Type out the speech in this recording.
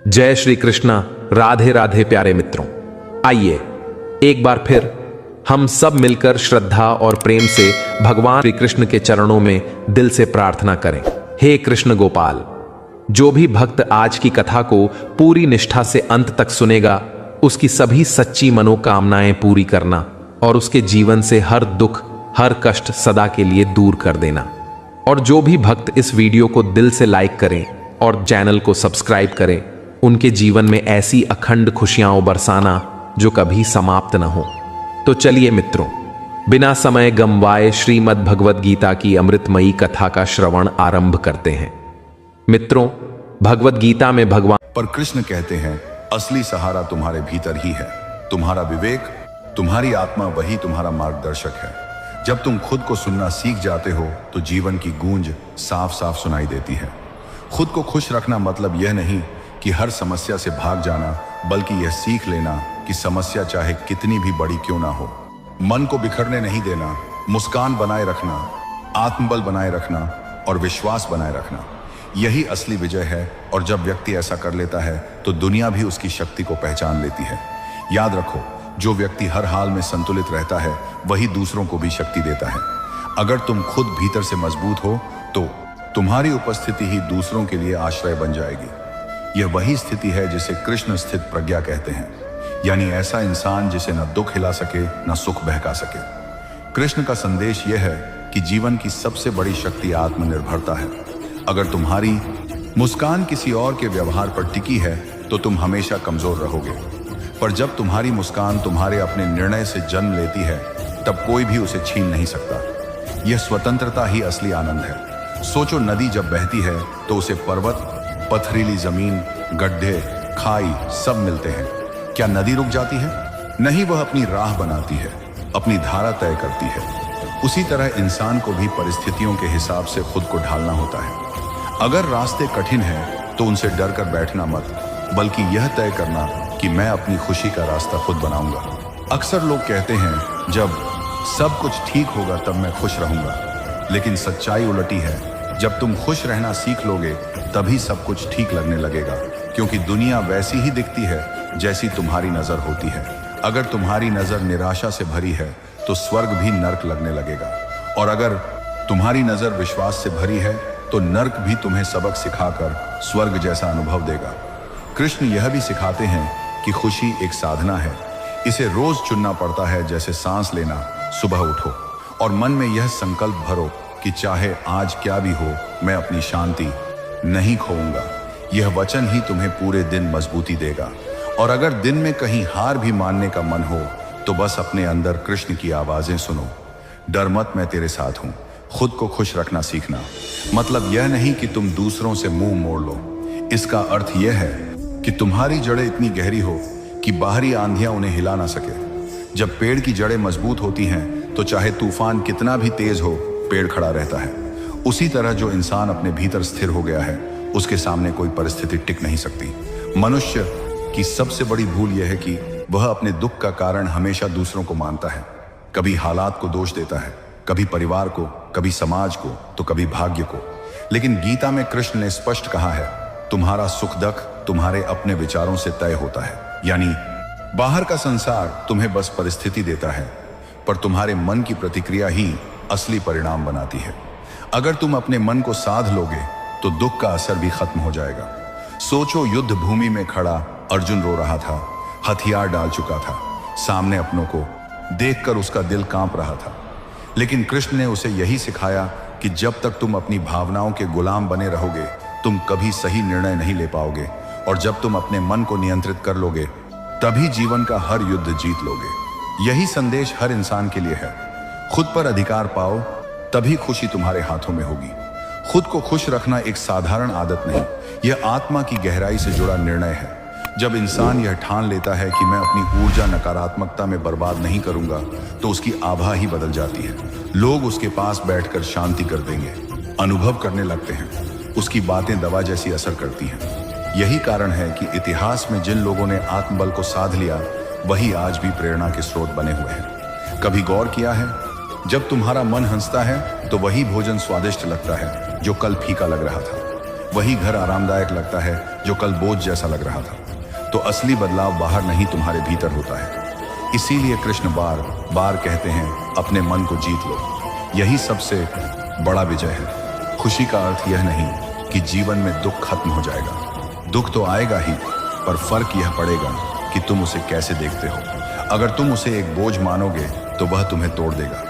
जय श्री कृष्णा। राधे राधे प्यारे मित्रों, आइए एक बार फिर हम सब मिलकर श्रद्धा और प्रेम से भगवान श्री कृष्ण के चरणों में दिल से प्रार्थना करें। हे कृष्ण गोपाल, जो भी भक्त आज की कथा को पूरी निष्ठा से अंत तक सुनेगा, उसकी सभी सच्ची मनोकामनाएं पूरी करना और उसके जीवन से हर दुख हर कष्ट सदा के लिए दूर कर देना। और जो भी भक्त इस वीडियो को दिल से लाइक करें और चैनल को सब्सक्राइब करें, उनके जीवन में ऐसी अखंड खुशियां बरसाना जो कभी समाप्त न हो। तो चलिए मित्रों, बिना समय गंवाए श्रीमद् भगवद गीता की अमृतमयी कथा का श्रवण आरंभ करते हैं। मित्रों, भगवद गीता में भगवान पर कृष्ण कहते हैं, असली सहारा तुम्हारे भीतर ही है। तुम्हारा विवेक, तुम्हारी आत्मा, वही तुम्हारा मार्गदर्शक है। जब तुम खुद को सुनना सीख जाते हो तो जीवन की गूंज साफ साफ सुनाई देती है। खुद को खुश रखना मतलब यह नहीं कि हर समस्या से भाग जाना, बल्कि यह सीख लेना कि समस्या चाहे कितनी भी बड़ी क्यों ना हो, मन को बिखरने नहीं देना, मुस्कान बनाए रखना, आत्मबल बनाए रखना और विश्वास बनाए रखना, यही असली विजय है। और जब व्यक्ति ऐसा कर लेता है तो दुनिया भी उसकी शक्ति को पहचान लेती है। याद रखो, जो व्यक्ति हर हाल में संतुलित रहता है वही दूसरों को भी शक्ति देता है। अगर तुम खुद भीतर से मजबूत हो तो तुम्हारी उपस्थिति ही दूसरों के लिए आश्रय बन जाएगी। यह वही स्थिति है जिसे कृष्ण स्थित प्रज्ञा कहते हैं, यानी ऐसा इंसान जिसे न दुख हिला सके न सुख बहका सके। कृष्ण का संदेश यह है कि जीवन की सबसे बड़ी शक्ति आत्मनिर्भरता है। अगर तुम्हारी मुस्कान किसी और के व्यवहार पर टिकी है तो तुम हमेशा कमजोर रहोगे, पर जब तुम्हारी मुस्कान तुम्हारे अपने निर्णय से जन्म लेती है तब कोई भी उसे छीन नहीं सकता। यह स्वतंत्रता ही असली आनंद है। सोचो, नदी जब बहती है तो उसे पर्वत, पथरीली जमीन, गड्ढे, खाई सब मिलते हैं। क्या नदी रुक जाती है? नहीं, वह अपनी राह बनाती है, अपनी धारा तय करती है। उसी तरह इंसान को भी परिस्थितियों के हिसाब से खुद को ढालना होता है। अगर रास्ते कठिन हैं तो उनसे डर कर बैठना मत, बल्कि यह तय करना कि मैं अपनी खुशी का रास्ता खुद बनाऊंगा। अक्सर लोग कहते हैं, जब सब कुछ ठीक होगा तब मैं खुश रहूंगा, लेकिन सच्चाई उलटी है। जब तुम खुश रहना सीख लोगे तभी सब कुछ ठीक लगने लगेगा, क्योंकि दुनिया वैसी ही दिखती है जैसी तुम्हारी नजर होती है। अगर तुम्हारी नजर निराशा से भरी है तो स्वर्ग भी नर्क लगने लगेगा, और अगर तुम्हारी नजर विश्वास से भरी है तो नर्क भी तुम्हें सबक सिखाकर स्वर्ग जैसा अनुभव देगा। कृष्ण यह भी सिखाते हैं कि खुशी एक साधना है। इसे रोज चुनना पड़ता है, जैसे सांस लेना। सुबह उठो और मन में यह संकल्प भरो कि चाहे आज क्या भी हो, मैं अपनी शांति नहीं खोऊंगा। यह वचन ही तुम्हें पूरे दिन मजबूती देगा। और अगर दिन में कहीं हार भी मानने का मन हो तो बस अपने अंदर कृष्ण की आवाजें सुनो, डर मत, मैं तेरे साथ हूं। खुद को खुश रखना सीखना मतलब यह नहीं कि तुम दूसरों से मुंह मोड़ लो। इसका अर्थ यह है कि तुम्हारी जड़ें इतनी गहरी हो कि बाहरी आंधियां उन्हें हिला ना सके। जब पेड़ की जड़ें मजबूत होती हैं तो चाहे तूफान कितना भी तेज हो, पेड़ खड़ा रहता है। उसी तरह जो इंसान अपने भीतर स्थिर हो गया है, उसके सामने कोई परिस्थिति टिक नहीं सकती। मनुष्य की सबसे बड़ी भूल यह है कि वह अपने दुख का कारण हमेशा दूसरों को मानता है। कभी हालात को दोष देता है, कभी परिवार को, कभी समाज को, तो कभी भाग्य को। लेकिन गीता में कृष्ण ने स्पष्ट कहा है, तुम्हारा सुख दुख तुम्हारे अपने विचारों से तय होता है। यानी बाहर का संसार तुम्हें बस परिस्थिति देता है, पर तुम्हारे मन की प्रतिक्रिया ही असली परिणाम बनाती है। अगर तुम अपने मन को साध लोगे तो दुख का असर भी खत्म हो जाएगा। सोचो, युद्ध भूमि में खड़ा अर्जुन रो रहा था, हथियार डाल चुका था, सामने अपनों को देखकर उसका दिल कांप रहा था। लेकिन कृष्ण ने उसे यही सिखाया कि जब तक तुम अपनी भावनाओं के गुलाम बने रहोगे, तुम कभी सही निर्णय नहीं ले पाओगे, और जब तुम अपने मन को नियंत्रित कर लोगे तभी जीवन का हर युद्ध जीत लोगे। यही संदेश हर इंसान के लिए है। खुद पर अधिकार पाओ, तभी खुशी तुम्हारे हाथों में होगी। खुद को खुश रखना एक साधारण आदत नहीं, यह आत्मा की गहराई से जुड़ा निर्णय है। जब इंसान यह ठान लेता है कि मैं अपनी ऊर्जा नकारात्मकता में बर्बाद नहीं करूंगा, तो उसकी आभा ही बदल जाती है। लोग उसके पास बैठकर शांति कर देंगे, अनुभव करने लगते हैं। उसकी बातें दवा जैसी असर करती हैं। यही कारण है कि इतिहास में जिन लोगों ने आत्मबल को साध लिया, वही आज भी प्रेरणा के स्रोत बने हुए हैं। कभी गौर किया है, जब तुम्हारा मन हंसता है तो वही भोजन स्वादिष्ट लगता है जो कल फीका लग रहा था। वही घर आरामदायक लगता है जो कल बोझ जैसा लग रहा था। तो असली बदलाव बाहर नहीं, तुम्हारे भीतर होता है। इसीलिए कृष्ण बार बार कहते हैं, अपने मन को जीत लो। यही सबसे बड़ा विजय है। खुशी का अर्थ यह नहीं कि जीवन में दुख खत्म हो जाएगा। दुख तो आएगा ही, पर फर्क यह पड़ेगा कि तुम उसे कैसे देखते हो। अगर तुम उसे एक बोझ मानोगे तो वह तुम्हें तोड़ देगा,